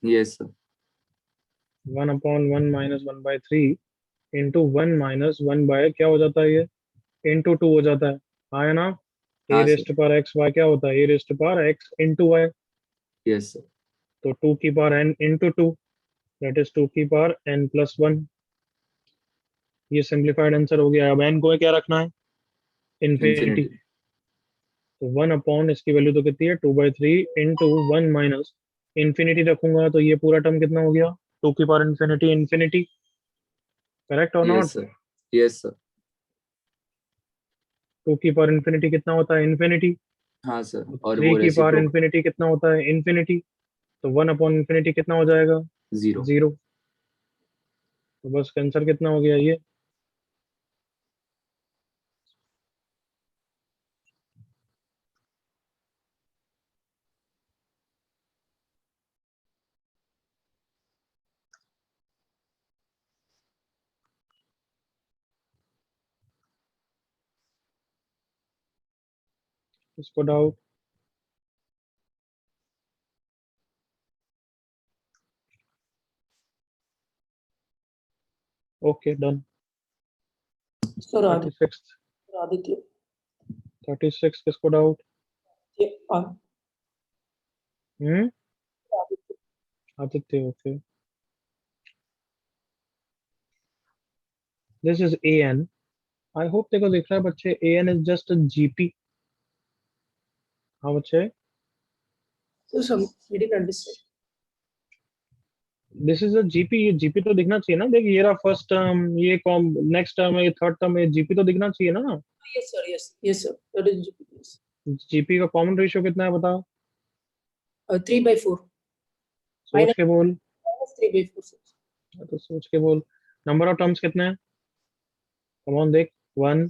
Yes sir. 1/1 - 1/3 इंटू 1 - 1 क्या हो जाता है ये? इंटू 2 हो जाता है। हाँ या ना? ए हाँ सर। रेस्ट पर एक्स वाई क्या होता है? ए रेस्ट पर x into y. Yes sir. तो 2 की power n into 2, that is 2 की पावर एन प्लस 1। ये सिंप्लीफाइड आंसर हो गया। अब एन को क्या रखना है? इन्फिनिटी। इन्फिनिटी। तो 1 इसकी वैल्यू तो कितनी है? 2/3 इंटू 1 माइनस इन्फिनिटी रखूंगा तो ये पूरा टर्म कितना हो गया? 2 की पावर इन्फिनिटी इन्फिनिटी। करेक्ट और not? Yes sir. Yes sir. 2 की पावर इन्फिनिटी कितना होता है? इन्फिनिटी। हाँ सर, और 3 वो की पावर रेसिप्रोक इन्फिनिटी कितना होता है? इन्फिनिटी। तो 1/इन्फिनिटी कितना हो जाएगा? 0। 0। तो बस आंसर कितना हो गया ये? इसको doubt? Okay done. Sir 36 Aditya 36 किसको डाउट? ये हम्म, Aditya Aditya. Okay, this is a n. I hope तेको दिख रहा है बच्चे, a n is just GP. हाँ बच्चे, sir some we didn't understand this is a GP. ये जीपी तो दिखना चाहिए ना। देख, ये रहा फर्स्ट टर्म, ये कॉम नेक्स्ट टर्म है, ये थर्ड टर्म है, जीपी तो दिखना चाहिए ना। Yes sir that is yes GP का कॉमन रेशियो कितना है बता? 3/4 सोच के बोल। -3/4 सर तो सोच के बोल। नंबर ऑफ टर्म्स कितने हैं? कम ऑन देख। 1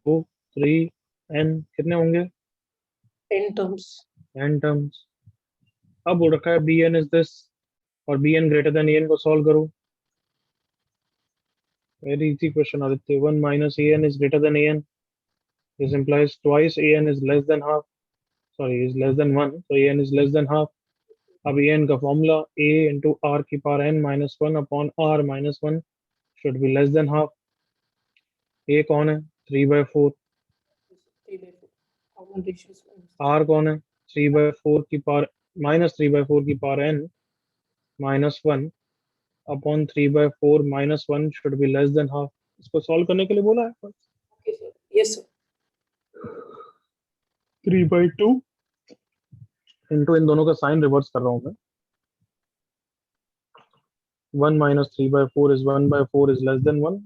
2 3 एन कितने होंगे? 10 टर्म्स एन टर्म्स। अब बोल रखा है बी एन इज दिस, और b n greater than a n को सॉल्व करो। Very easy question Aditya. 1 minus a n is greater than a n. This implies twice a n is less than half, sorry is less than 1, so a n is less than half। अब a n का formula a into are की power n minus 1/r-1 should be less than half. a कौन है? 3/4। 3/4 common ratios r कौन है? 3/4 की power -3/4 की power n minus 1/3/4 -1 should be less than half. इसको सॉल्व करने के लिए बोला है। Okay sir yes sir 3/2 into इन दोनों का साइन रिवर्स कर रहा हूँ मैं। 1 minus 3/4 is 1/4 is less than 1।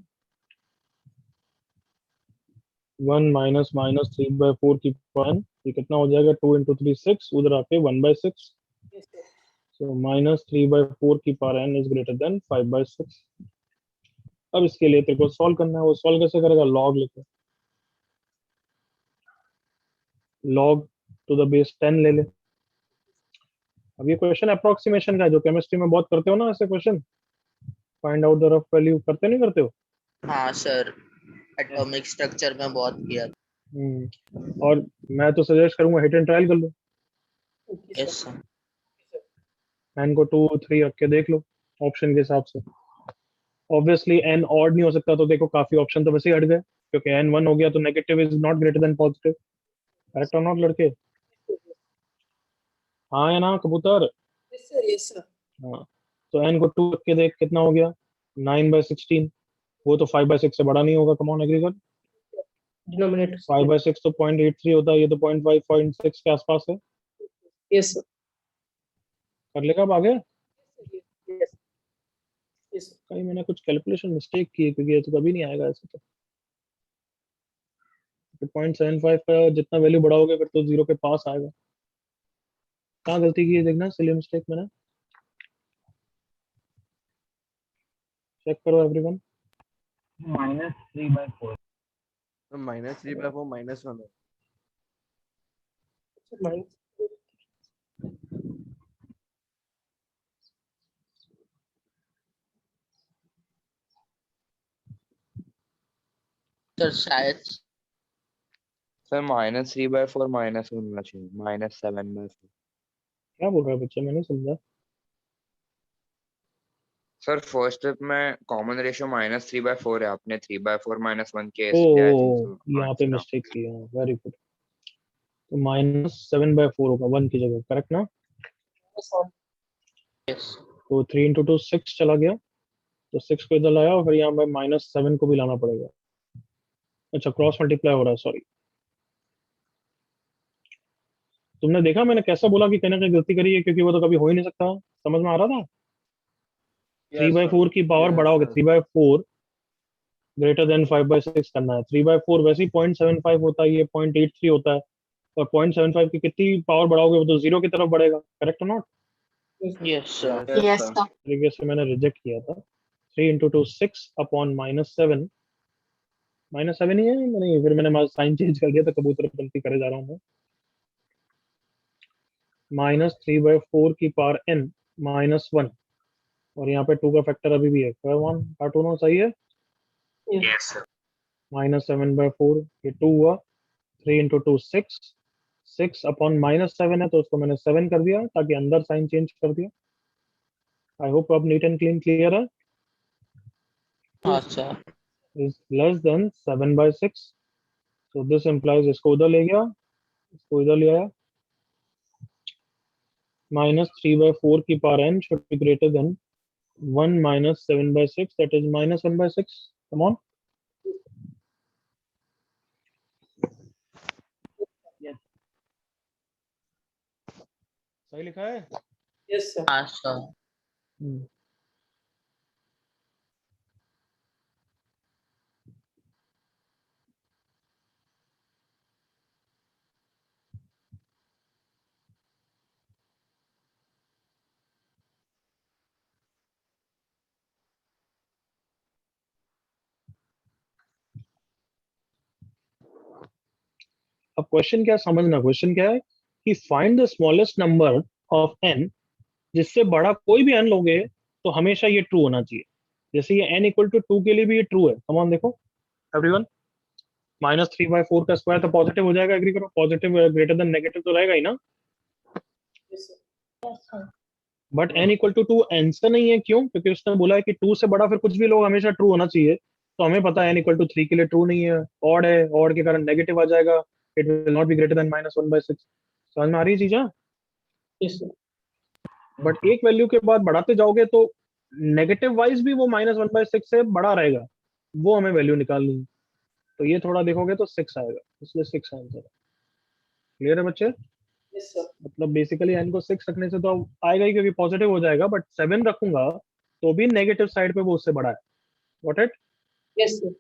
1 minus 3/4 की पावर ये कितना हो जाएगा? 2 इंटू 3 6, उधर आके 1/6। यस सर सो -3/4 की power n is greater then 5/6। अब इसके लिए तेरे को सॉल्व करना है। वो सॉल्व कैसे करेगा? लॉग लेके, लॉग टू द बेस 10 ले ले। अब ये क्वेश्चन अप्रोक्सीमेशन का है, जो केमिस्ट्री में बहुत करते हो ना ऐसे question. Find out the rough value, करते नहीं करते हो? हाँ सर, एटॉमिक स्ट्रक्चर में बहुत किया। और मैं तो सजेस्ट करूंगा हिट एंड ट्रायल कर लो। Okay yes sir sir. N को 2 3 रख के देख लो ऑप्शन के हिसाब से। ऑब्वियसली एन ऑड नहीं हो सकता, तो देखो काफी ऑप्शन तो वैसे ही हट गए, क्योंकि एन 1 हो गया तो negative is not greater than positive. Correct और नॉट लड़के? हाँ या ना कबूतर? यस सर हाँ। तो एन को 2 रख के देख कितना हो गया? 9/16। वो तो 5/6 से बड़ा नहीं होगा। कम ऑन एग्री कर। डिनोमिनेटर 5/6 तो 0.83 होता है, ये तो 0.5 0.6 के आसपास है। यस सर कर लेगा अब आगे? Yes Yes, sir. कहीं मैंने कुछ कैलकुलेशन मिस्टेक की है, क्योंकि ये तो कभी नहीं आएगा ऐसे तो। 0.75 का जितना वैल्यू बढ़ाओगे फिर तो जीरो के पास आएगा। कहाँ गलती की है देखना, सिली मिस्टेक मैंने। चेक करो एवरीवन। -3/4 -3/4 -1 So minus सर शायद सर -3/4 -1 होना चाहिए, -7/4। क्या बोल रहा है बच्चा, मैंने समझा। सर फर्स्ट स्टेप में कॉमन रेशियो -3/4 है, आपने 3/4 -1 के ओ इसलिए आई थिंक सो यहाँ पे मिस्टेक की है, वेरी गुड। तो -7/4 होगा 1 की जगह, करेक्ट ना? one. यस तो 3 × 2 6 चला गया, तो 6 को इधर लाया और फिर यहाँ पे -7 को भी लाना पड़ेगा। अच्छा क्रॉस मल्टीप्लाई हो रहा है, सॉरी। तुमने देखा मैंने कैसा बोला कि कहीं ना कहीं गलती करी है, क्योंकि वो तो कभी हो ही नहीं सकता। समझ में आ रहा था? 3/4 की पावर बढ़ाओगे, 3/4 ग्रेटर देन 5/6 करना है। 3/4 वैसे ही 0.75 होता है, ये 0.83 होता है। और 0.75 की कितनी पावर बढ़ाओगे वो तो जीरो की तरफ बढ़ेगा, करेक्ट और not? Yes sir yes sir. तरीके से मैंने रिजेक्ट किया था। 3 × 2 6 अपॉन -7, -7 ही है। मैंने फिर मैंने साइन चेंज कर दिया, तो कबूतर गलती करे जा रहा हूँ मैं। -3/4 की पावर n -1, और यहाँ पे 2 का फैक्टर अभी भी है, 1 कार्टून सही है। Yes sir. -7/4 ये 2 हुआ। 3 × 2 6, 6 अपॉन -7 है, तो उसको मैंने 7 कर दिया ताकि अंदर साइन चेंज कर दिया। आई होप अब नीट एंड क्लीन क्लियर है। हाँ sir is less than 7/6, so this implies इसको उधर ले गया, इसको इधर ले आया। -3/4 की power n should be greater than 1 - 7/6, that is -1/6. Come on. सही लिखा है? Yes, sir. हाँ सर हम्म। अब क्वेश्चन क्या समझना, क्वेश्चन क्या है कि find the smallest number of n, जिससे बड़ा कोई भी n लोगे तो हमेशा ये ट्रू होना चाहिए। जैसे ये n = 2 के लिए भी ये ट्रू है। कम ऑन देखो एवरीवन, -3/4 का स्क्वायर तो पॉजिटिव हो जाएगा, एग्री करो। पॉजिटिव ग्रेटर देन नेगेटिव तो रहेगा ही ना। Yes, sir. But n = 2 answer नहीं है, क्यों? क्योंकि उसने बोला है कि 2 से बड़ा फिर कुछ भी लोग हमेशा ट्रू होना चाहिए। तो हमें पता है n = 3 के लिए ट्रू नहीं है, ऑड है, ऑड के कारण नेगेटिव आ जाएगा। It will not be greater than -1/6। समझ में आ रही चीज? Yes, sir. बट एक वैल्यू के बाद बढ़ाते जाओगे तो नेगेटिव वाइज भी वो -1/6 से बड़ा रहेगा, वो हमें वैल्यू निकालनी है। तो ये थोड़ा देखोगे तो 6 आएगा, इसलिए 6 आंसर है। क्लियर है बच्चे? Yes, sir. मतलब बेसिकली n को 6 रखने से तो आएगा ही, क्योंकि पॉजिटिव हो जाएगा। बट 7 रखूंगा तो भी नेगेटिव साइड पे वो उससे बड़ा है। What it? Yes, sir.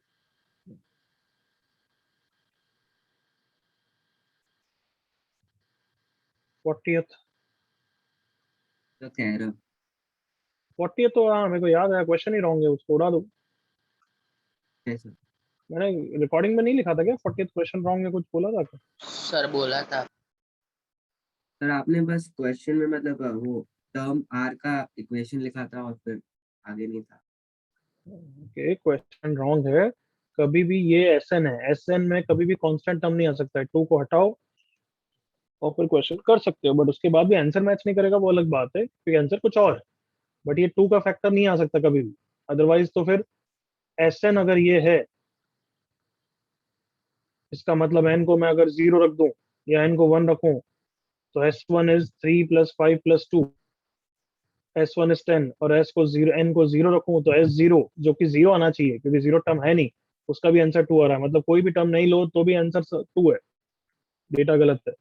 Fortieth तो कह रहा हूँ 40th तो हाँ मेरे को याद है, क्वेश्चन ही रॉन्ग है, उसको उड़ा दो। कैसे मैंने रिकॉर्डिंग में नहीं लिखा था क्या 40th क्वेश्चन रॉन्ग है, कुछ बोला था क्या? सर बोला था सर आपने बस क्वेश्चन में मतलब वो टर्म आर का इक्वेशन लिखा था और फिर आगे नहीं था। ओके क्वेश्चन रॉन्ग है। कभी भी ये Sn है, Sn में कभी भी कांस्टेंट टर्म नहीं आ सकता है। 2 को हटाओ और फिर क्वेश्चन कर सकते हो, बट उसके बाद भी आंसर मैच नहीं करेगा, वो अलग बात है, क्योंकि आंसर कुछ और है। बट ये 2 का फैक्टर नहीं आ सकता कभी भी। अदरवाइज तो फिर Sn अगर ये है, इसका मतलब n को मैं अगर 0 रख दूं या n को 1 रखूं, तो S1 इज 3 + 5 + 2, S1 इज 10, और s को 0 n को 0 रखूं तो S0, जो कि 0 आना चाहिए क्योंकि 0 टर्म है नहीं, उसका भी आंसर 2 आ रहा है। मतलब कोई भी टर्म नहीं लो तो भी आंसर 2 है। डेटा गलत है,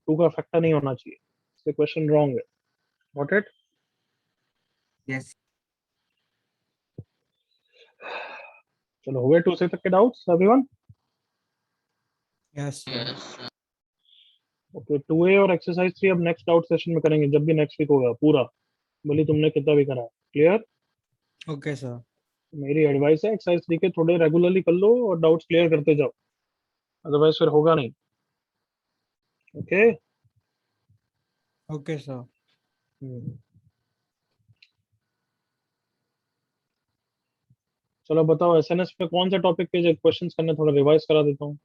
2 का फैक्टर नहीं होना चाहिए, इसलिए क्वेश्चन रॉन्ग है। What it? यस चलो हो गए 2 से तक के doubts everyone? Yes sir. Okay 2A और एक्सरसाइज 3 अब नेक्स्ट डाउट सेशन में करेंगे, जब भी नेक्स्ट वीक होगा पूरा, भले तुमने कितना भी करा। क्लियर? Okay sir. मेरी एडवाइस है एक्सरसाइज 3 के थोड़े रेगुलरली कर लो और डाउट्स क्लियर करते जाओ, अदरवाइज फिर होगा नहीं। Okay okay sir. चलो बताओ एसएनएस पे कौन से टॉपिक पे क्वेश्चंस करने, थोड़ा रिवाइज करा देता हूँ।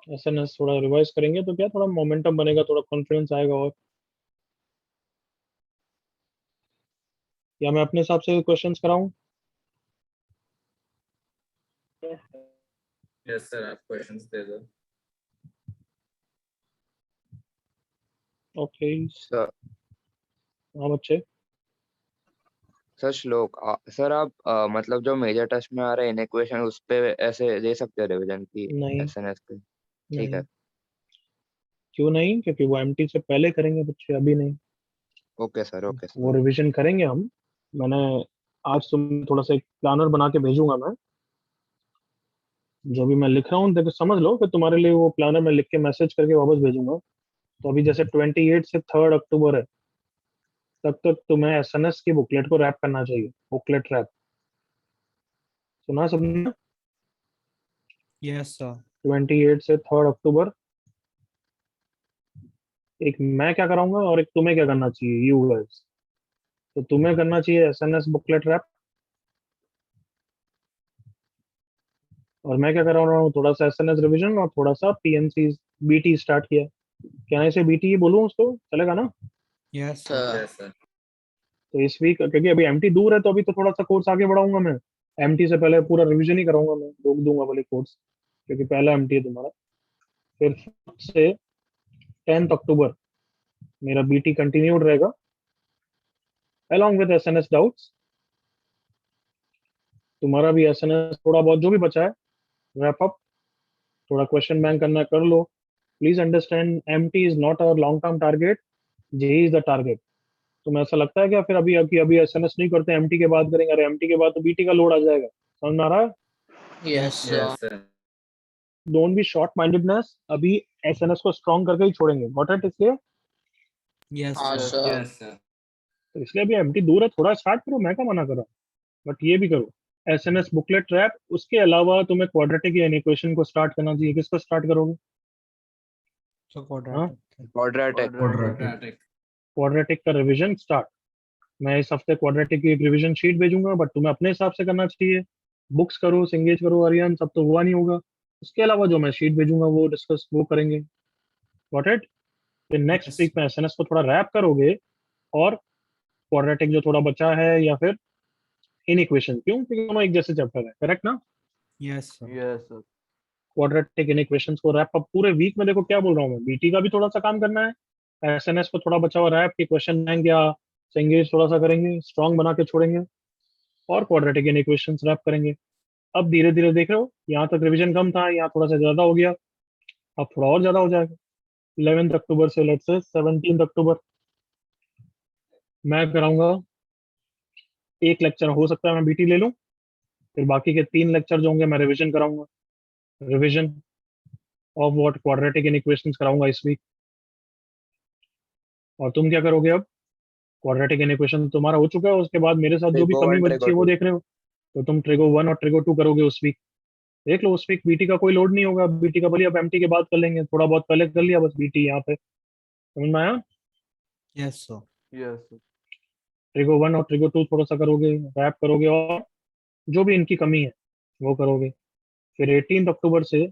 एसएनएस थोड़ा रिवाइज करेंगे तो क्या थोड़ा मोमेंटम बनेगा, थोड़ा कॉन्फिडेंस आएगा। और या मैं अपने हिसाब से क्वेश्चंस कराऊं? यस सर, आप क्वेश्चंस दे दो। ओके सर हाँ बच्चे। सर श्लोक सर आप मतलब जो मेजर टेस्ट में आ रहे हैं इनइक्वेशन उस पे ऐसे दे सकते हो रिवीजन की नहीं एसएनएस पे? ठीक नहीं, है। क्यों नहीं, क्योंकि वो एमटी से पहले करेंगे बच्चे, अभी नहीं। Okay sir, okay sir. वो रिवीजन करेंगे हम। मैंने आज तुम थोड़ा सा एक प्लानर बना के भेजूंगा मैं, जो भी मैं लिख रहा हूँ देखो समझ लो, फिर तुम्हारे लिए वो प्लानर मैं लिख के मैसेज करके वापस भेजूंगा। तो अभी जैसे 28 से 3 अक्टूबर है, तब तक तुम्हें एसएनएस की बुकलेट को रैप करना चाहिए। बुकलेट रैप सुना सबने? Yes sir. 28 से 3 अक्टूबर एक मैं क्या कराऊंगा और एक तुम्हें क्या करना चाहिए, यू गाइस। तो तुम्हें करना चाहिए एसएनएस बुकलेट रैप, और मैं क्या करा रहा हूँ, थोड़ा सा एसएनएस रिवीजन और थोड़ा सा पीएनसी बीटी स्टार्ट किया। क्या ऐसे बीटी ही बोलूँ उसको, चलेगा ना? Yes sir. Yes sir. तो इस वीक क्योंकि अभी एमटी दूर है, तो अभी तो थोड़ा सा कोर्स आगे बढ़ाऊंगा मैं। एमटी से पहले पूरा रिवीजन ही कराऊंगा मैं, रोक दूंगा वाले कोर्स, क्योंकि पहला एमटी है तुम्हारा। फिर 5th से 10th अक्टूबर मेरा बीटी कंटिन्यूड रहेगा along with एसएनएस डाउट्स। तुम्हारा भी एसएनएस थोड़ा बहुत जो भी बचा है रैप अप, थोड़ा क्वेश्चन बैंक करना कर लो। Please understand MT is not our long term target, JEE is the target. तुम्हें ऐसा लगता है क्या फिर अभी अभी अभी एसएनएस नहीं करते, एमटी के बाद करेंगे? अरे एमटी के बाद तो बीटी का लोड आ जाएगा, समझ में आ रहा है? Yes yes sir. Don't be short mindedness, अभी एसएनएस को स्ट्रॉन्ग करके ही छोड़ेंगे, गॉट इट? इसलिए यस हाँ सर। सर। Yes sir. तो इसलिए अभी एमटी दूर है, थोड़ा स्टार्ट करो, मैं क्या मना कर रहा हूँ, बट ये भी करो एसएनएस बुकलेट ट्रैप। उसके अलावा तुम्हें क्वाड्रेटिक या इक्वेशन को स्टार्ट करना चाहिए। किसको स्टार्ट करोगे? सर हाँ क्वाड्रेटिक। क्वाड्रेटिक। क्वाड्रेटिक। क्वाड्रेटिक का रिवीजन स्टार्ट। मैं इस हफ्ते क्वाड्रेटिक की एक रिवीजन शीट भेजूंगा, बट तुम्हें अपने हिसाब से करना चाहिए। बुक्स करो, सिंगेज करो, आर्यन, सब तो हुआ नहीं होगा। उसके अलावा जो मैं शीट भेजूंगा वो डिस्कस वो करेंगे, गॉट इट? फिर नेक्स्ट यस। वीक में एसएनएस को थोड़ा रैप करोगे, और क्वाड्रेटिक जो थोड़ा बचा है, या फिर इन इक्वेशन, क्यों? क्योंकि दोनों एक जैसे चैप्टर है, करेक्ट ना? Yes sir. Yes sir. Quadratic in equations को रैप अप पूरे वीक में। देखो क्या बोल रहा हूँ मैं, बीटी का भी थोड़ा सा काम करना है, एसएनएस को थोड़ा बचा हुआ रैप की क्वेश्चन बैंक या सिंगेज थोड़ा सा करेंगे, स्ट्रॉन्ग बना के छोड़ेंगे, और क्वाड्रेटिक इन इक्वेशंस रैप करेंगे। अब धीरे धीरे देख रहे हो, यहाँ तक रिवीजन कम था, यहाँ थोड़ा सा ज्यादा हो गया, अब थोड़ा और ज्यादा हो जाएगा। 11 अक्टूबर से लेट से 17 अक्टूबर मैं कराऊंगा एक लेक्चर, हो सकता है मैं बीटी ले लूं, फिर बाकी के 3 लेक्चर जो होंगे मैं रिवीजन कराऊंगा। Revision of what, quadratic in equations कराऊंगा इस वीक। और तुम क्या करोगे अब? क्वाड्रेटिक इन इक्वेशन तुम्हारा हो चुका है, उसके बाद मेरे साथ जो भी ट्रिगो कमी 1 बची ट्रिगो है वो 2। देख रहे हो, तो तुम ट्रिगो 1 और ट्रिगो 2 करोगे उस वीक। देख लो उस वीक बीटी का कोई लोड नहीं होगा, बीटी का भले अब एमटी के बाद कर लेंगे, थोड़ा बहुत पहले कर लिया बस बीटी यहाँ पे, समझ में आया? Yes sir. Yes sir. Trigo 1 और ट्रिगो 2 थोड़ा सा करोगे, रैप करोगे, और जो भी इनकी कमी है वो करोगे। फिर 18 अक्टूबर से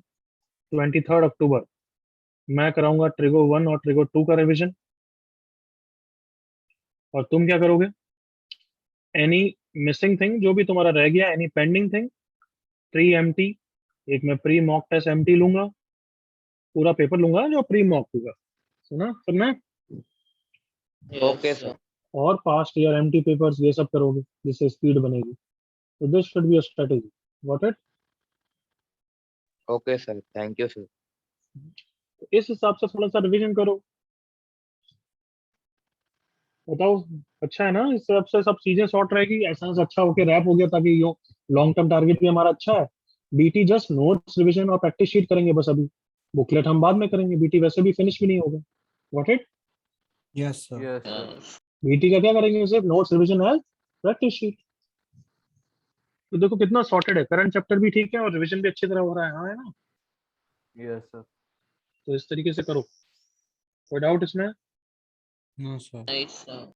23 अक्टूबर मैं कराऊंगा ट्रिगो 1 और ट्रिगो 2 का रिवीजन। और तुम क्या करोगे? एनी मिसिंग थिंग जो भी तुम्हारा रह गया, any pending thing, pre MT, एक मैं प्री मॉक टेस्ट एमटी लूंगा, पूरा पेपर लूंगा जो प्री मॉक होगा, सुना सबने? Okay yes sir. और पास्ट ईयर एमटी पेपर्स ये सब करोगे, जिससे स्पीड बनेगी। तो this should be a strategy, got it? Okay sir, thank you sir. इस हिसाब से थोड़ा सा रिवीजन करो। बताओ, अच्छा है ना? इस तरफ से सब चीजें सॉर्ट रहेगी, एसेंस अच्छा होके रैप हो गया, ताकि यो लॉन्ग टर्म टारगेट भी हमारा अच्छा है। बीटी जस्ट नोट्स रिवीजन और प्रैक्टिस शीट करेंगे बस अभी। बुकलेट हम बाद में करेंगे, बीटी वैसे भी फिनिश भी नहीं होगा। Got it? Yes sir. Yes, sir. BT का क्या करेंगे? सिर्फ नोट्स रिवीजन है, प्रैक्टिस शीट। तो देखो कितना सॉर्टेड है, करंट चैप्टर भी ठीक है और रिवीजन भी अच्छी तरह हो रहा है। हाँ, है ना? Yes, sir. तो इस तरीके से करो। कोई डाउट इसमें? No sir. Nice sir.